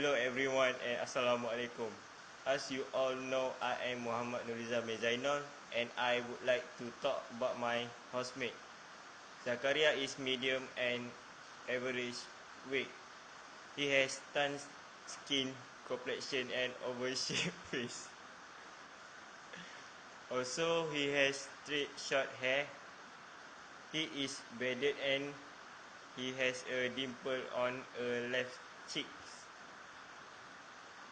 Hello everyone and Assalamualaikum. As you all know, I am Muhammad Nuriza Mezainol and I would like to talk about my housemate. Zakaria is medium and average weight. He has tan skin, complexion and oval-shaped face. Also, he has straight short hair. He is bearded and he has a dimple on a left cheek.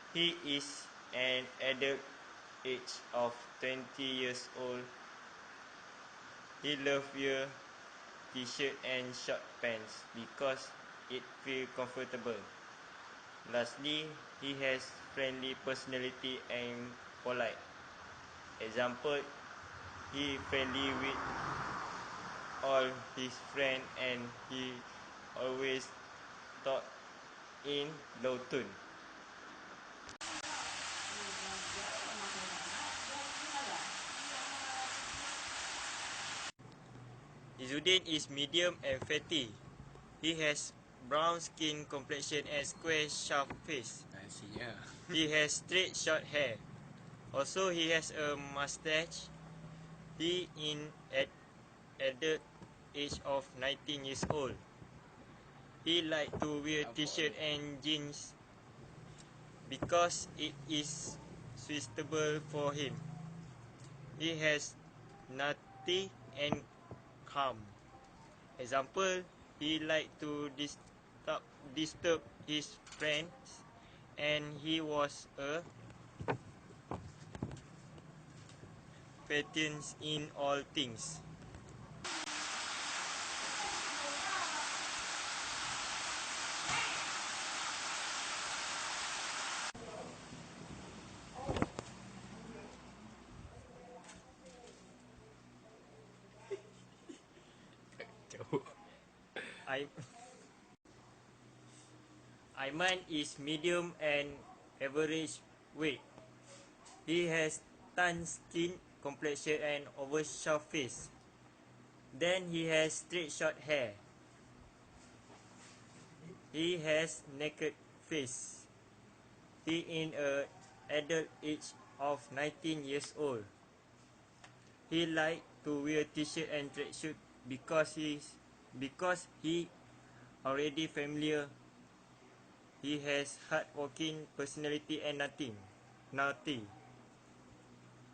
He is an adult age of 20 years old. He loves wear t-shirt and short pants because it feels comfortable. Lastly, he has friendly personality and polite. Example, he friendly with all his friends and he always talk in low tone. Izzuddin is medium and fatty. He has brown skin complexion and square sharp face. He has straight short hair. Also, he has a mustache. He in adult age of 19 years old. He like to wear t-shirt and jeans because it is suitable for him. He has naughty and calm. Example, he like to disturb his friends and he was a patience in all things. Aiman is medium and average weight. He has tan skin complexion and oval sharp face. Then he has straight short hair. He has naked face. He in a adult age of 19 years old. He like to wear t-shirt and tracksuit because he already familiar. He has hardworking personality and naughty.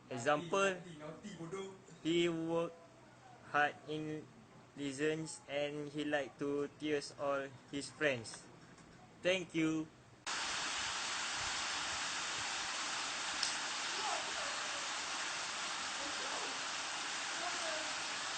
Example, he work hard in lessons and he like to tease all his friends. Thank you.